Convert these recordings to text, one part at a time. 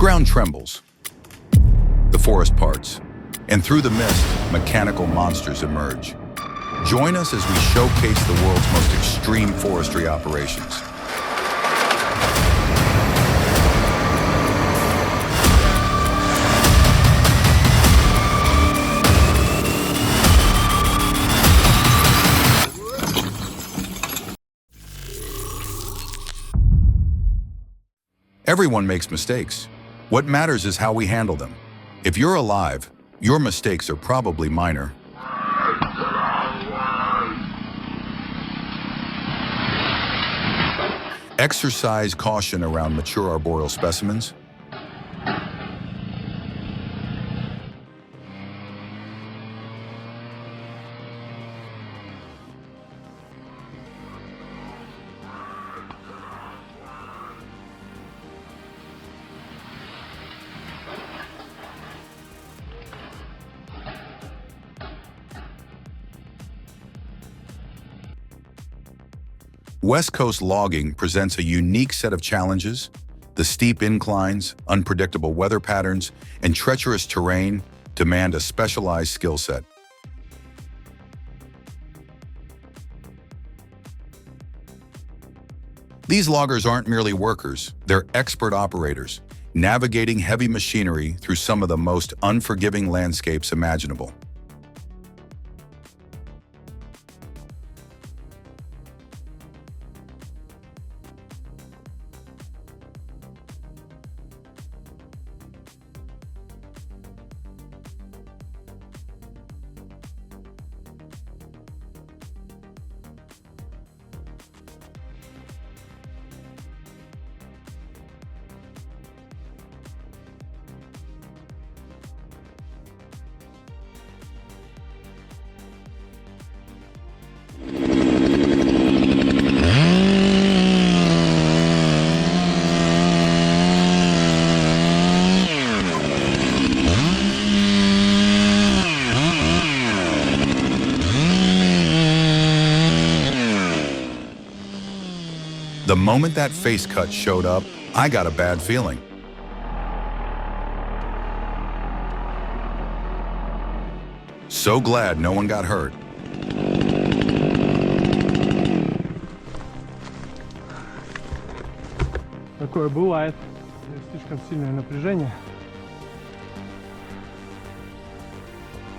ground trembles, the forest parts, and through the mist, mechanical monsters emerge. Join us as we showcase the world's most extreme forestry operations. Everyone makes mistakes. What matters is how we handle them. If you're alive, your mistakes are probably minor. Exercise caution around mature arboreal specimens. West Coast logging presents a unique set of challenges. The steep inclines, unpredictable weather patterns, and treacherous terrain demand a specialized skill set. These loggers aren't merely workers, they're expert operators, navigating heavy machinery through some of the most unforgiving landscapes imaginable. The moment that face cut showed up, I got a bad feeling. So glad no one got hurt. Такое бывает. Слишком сильное напряжение.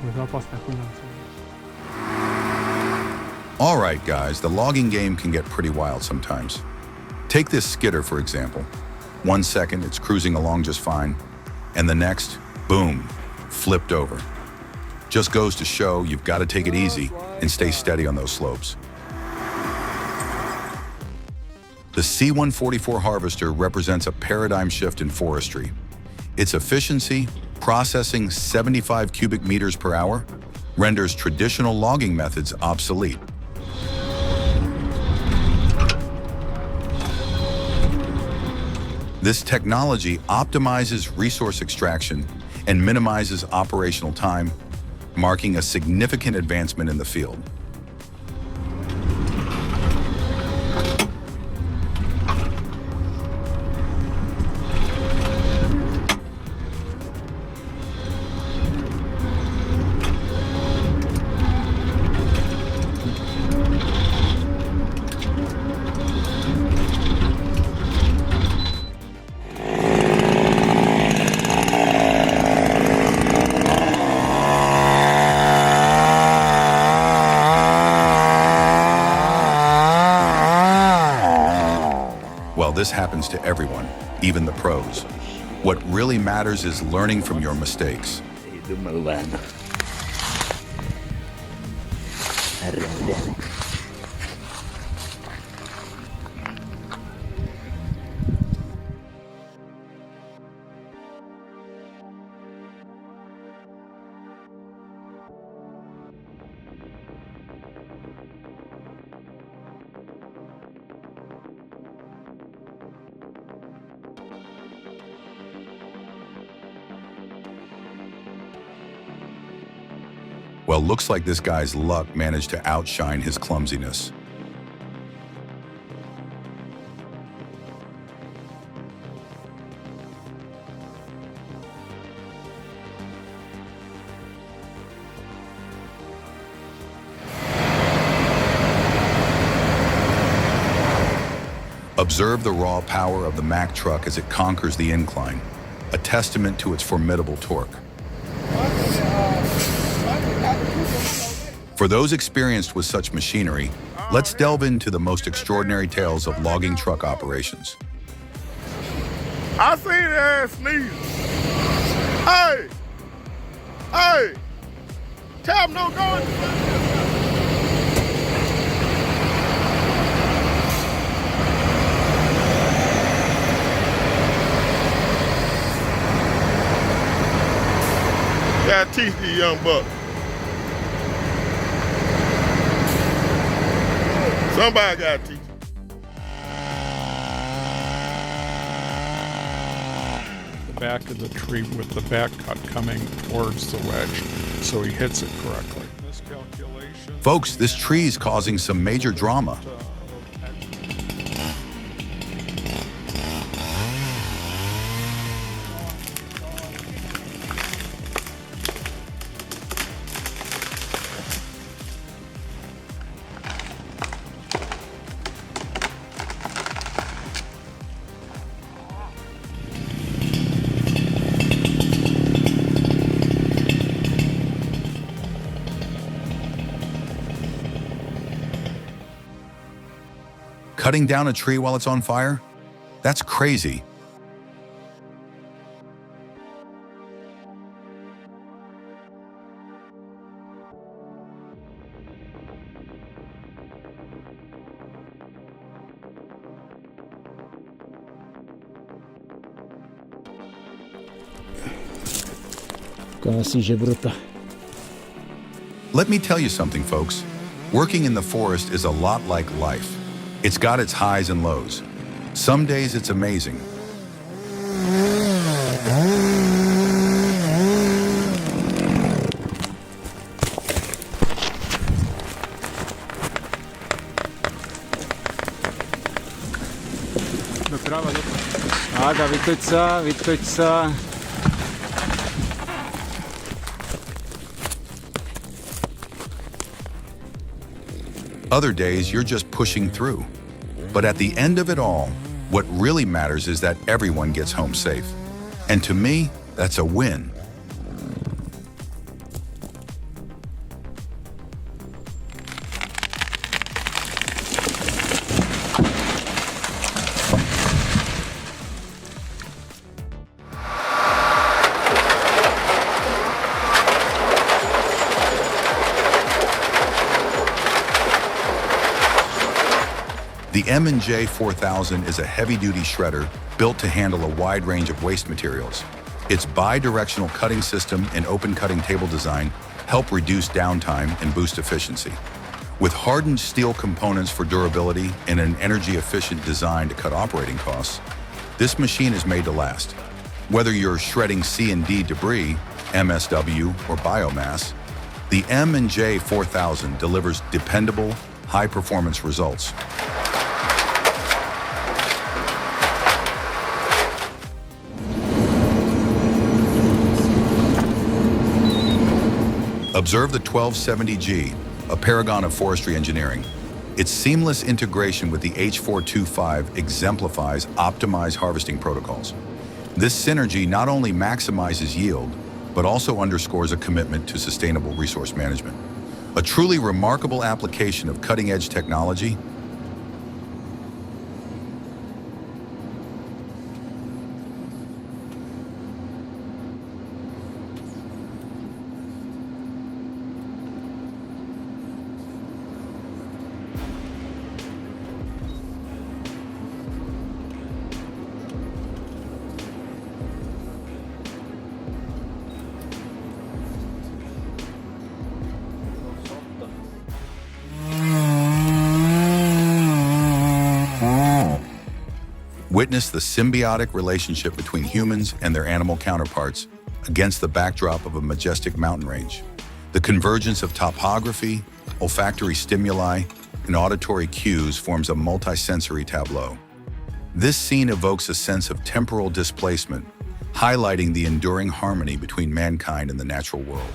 Это опасная хуйня. All right, guys, the logging game can get pretty wild sometimes. Take this skidder, for example. 1 second, it's cruising along just fine, and the next, boom, flipped over. Just goes to show you've got to take it easy and stay steady on those slopes. The C144 harvester represents a paradigm shift in forestry. Its efficiency, processing 75 cubic meters per hour, renders traditional logging methods obsolete. This technology optimizes resource extraction and minimizes operational time, marking a significant advancement in the field. Well, this happens to everyone, even the pros. What really matters is learning from your mistakes. Well, looks like this guy's luck managed to outshine his clumsiness. Observe the raw power of the Mack truck as it conquers the incline, a testament to its formidable torque. For those experienced with such machinery, let's delve into the most extraordinary tales of logging truck operations. I seen that ass sneeze. Hey! Hey! Tell him no going. Got teeth, you young buck. Somebody got teeth. The back of the tree with the back cut coming towards the wedge, so he hits it correctly. Miscalculation. Folks, this tree is causing some major drama. Cutting down a tree while it's on fire? That's crazy. Let me tell you something, folks. Working in the forest is a lot like life. It's got its highs and lows. Some days it's amazing. Aga, vytoď sa. Other days, you're just pushing through. But at the end of it all, what really matters is that everyone gets home safe. And to me, that's a win. The M&J 4000 is a heavy-duty shredder built to handle a wide range of waste materials. Its bi-directional cutting system and open cutting table design help reduce downtime and boost efficiency. With hardened steel components for durability and an energy-efficient design to cut operating costs, this machine is made to last. Whether you're shredding C&D debris, MSW, or biomass, the M&J 4000 delivers dependable, high-performance results. Observe the 1270G, a paragon of forestry engineering. Its seamless integration with the H425 exemplifies optimized harvesting protocols. This synergy not only maximizes yield, but also underscores a commitment to sustainable resource management. A truly remarkable application of cutting-edge technology. Witness the symbiotic relationship between humans and their animal counterparts against the backdrop of a majestic mountain range. The convergence of topography, olfactory stimuli, and auditory cues forms a multisensory tableau. This scene evokes a sense of temporal displacement, highlighting the enduring harmony between mankind and the natural world.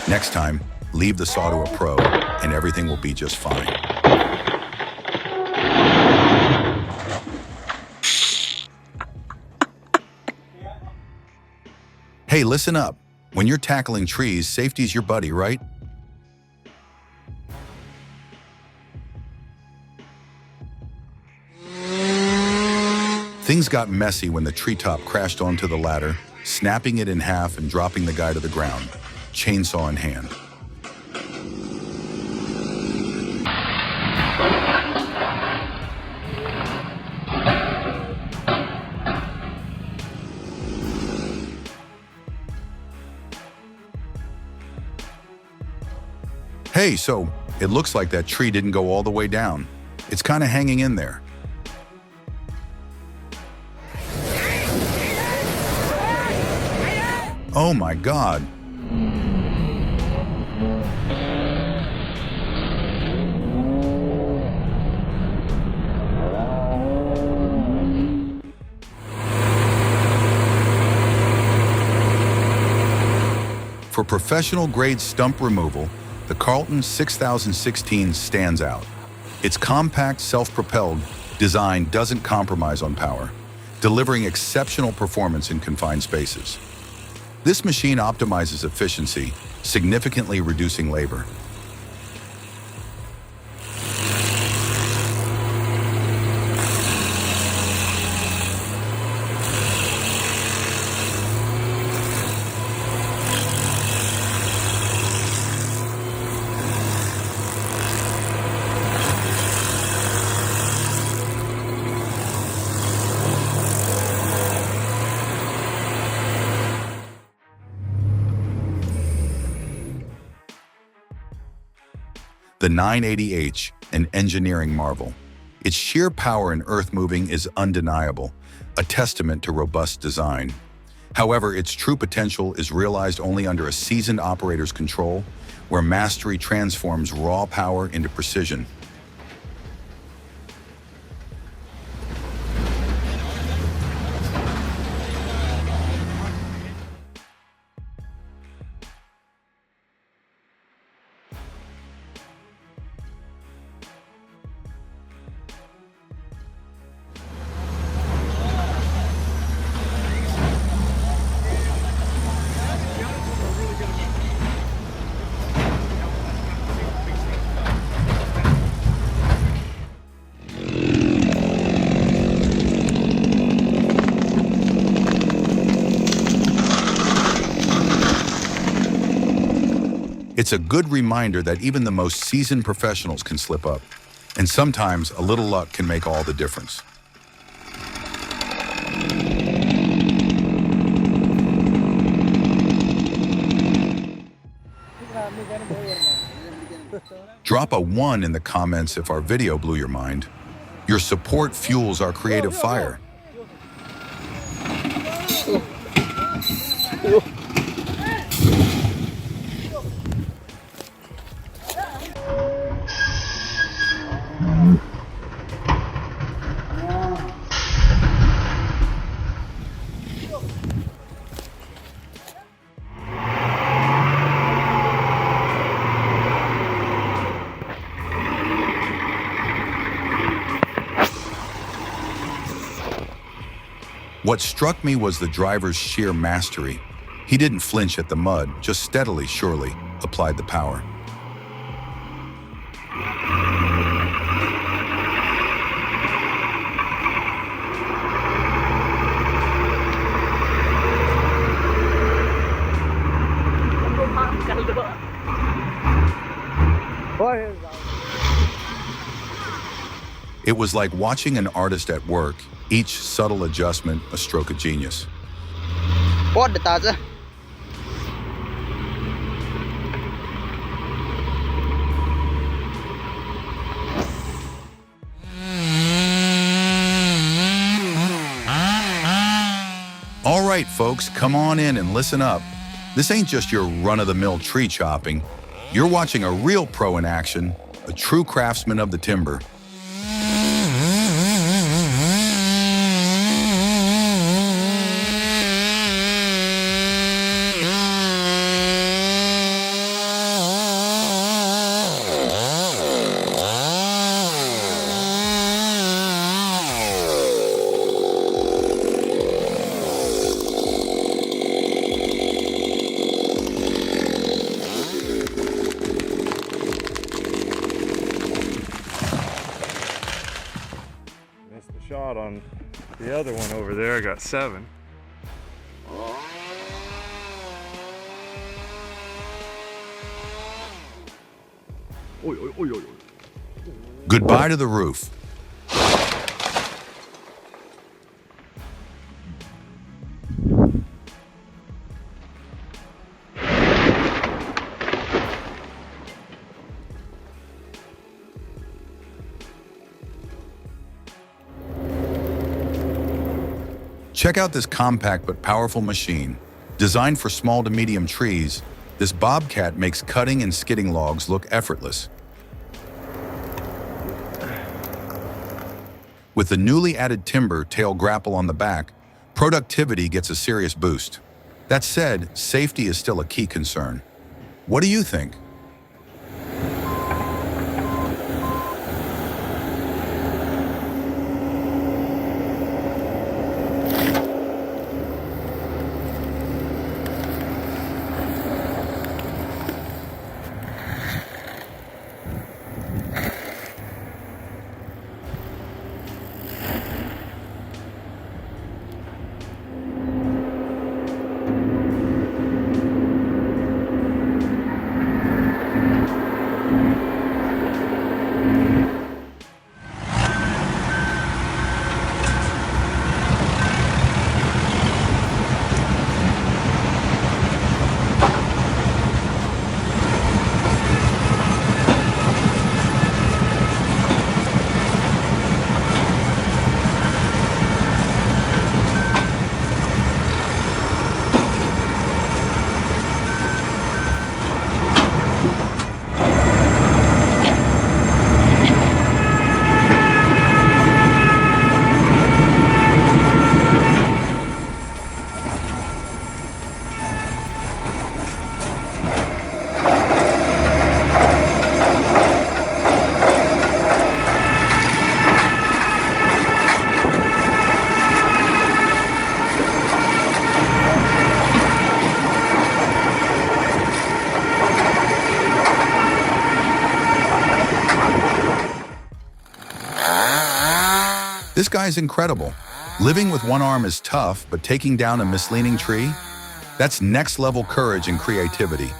Next time, leave the saw to a pro, and everything will be just fine. Hey, listen up. When you're tackling trees, safety's your buddy, right? Things got messy when the treetop crashed onto the ladder, snapping it in half and dropping the guy to the ground, chainsaw in hand. Hey, so it looks like that tree didn't go all the way down. It's kind of hanging in there. Oh my God. For professional-grade stump removal, the Carlton 6016 stands out. Its compact, self-propelled design doesn't compromise on power, delivering exceptional performance in confined spaces. This machine optimizes efficiency, significantly reducing labor. The 980H, an engineering marvel. Its sheer power in earth moving is undeniable, a testament to robust design. However, its true potential is realized only under a seasoned operator's control, where mastery transforms raw power into precision. It's a good reminder that even the most seasoned professionals can slip up, and sometimes a little luck can make all the difference. Drop a 1 in the comments if our video blew your mind. Your support fuels our creative fire. What struck me was the driver's sheer mastery. He didn't flinch at the mud, just steadily, surely, applied the power. It was like watching an artist at work, each subtle adjustment a stroke of genius. All right, folks, come on in and listen up. This ain't just your run-of-the-mill tree chopping. You're watching a real pro in action, a true craftsman of the timber. Missed the shot on the other one over there. I got 7. Goodbye to the roof. Check out this compact but powerful machine. Designed for small to medium trees, this bobcat makes cutting and skidding logs look effortless. With the newly added timber tail grapple on the back, productivity gets a serious boost. That said, safety is still a key concern. What do you think? This guy's incredible. Living with one arm is tough, but taking down a misleaning tree? That's next-level courage and creativity.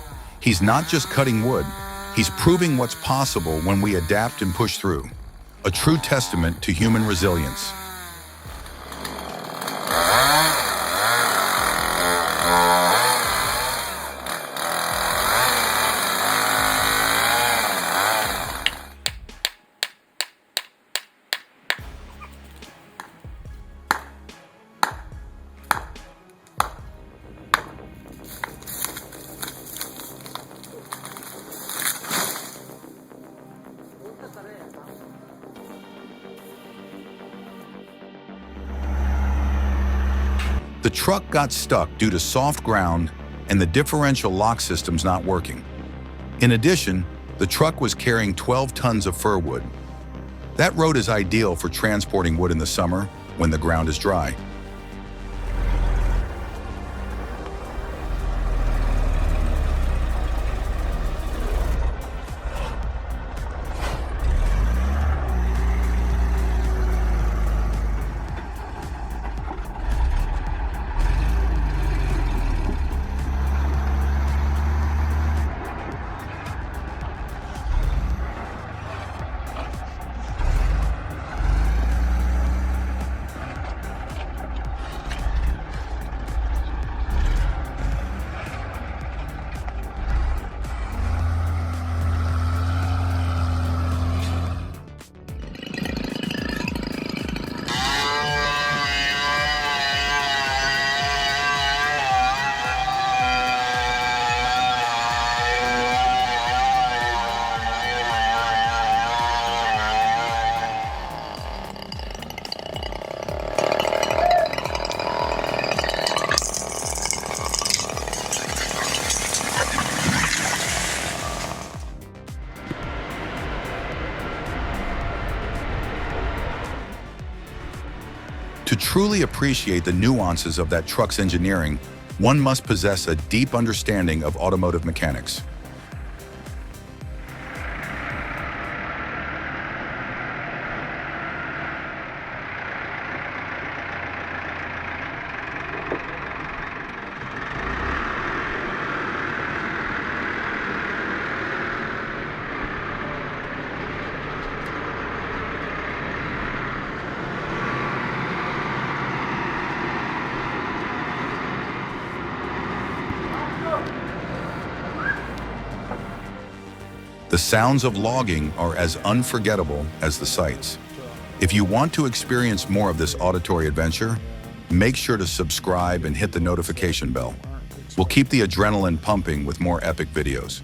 He's not just cutting wood, he's proving what's possible when we adapt and push through. A true testament to human resilience. The truck got stuck due to soft ground and the differential lock system's not working. In addition, the truck was carrying 12 tons of fir wood. That road is ideal for transporting wood in the summer when the ground is dry. truly appreciate the nuances of that truck's engineering, one must possess a deep understanding of automotive mechanics. The sounds of logging are as unforgettable as the sights. If you want to experience more of this auditory adventure, make sure to subscribe and hit the notification bell. We'll keep the adrenaline pumping with more epic videos.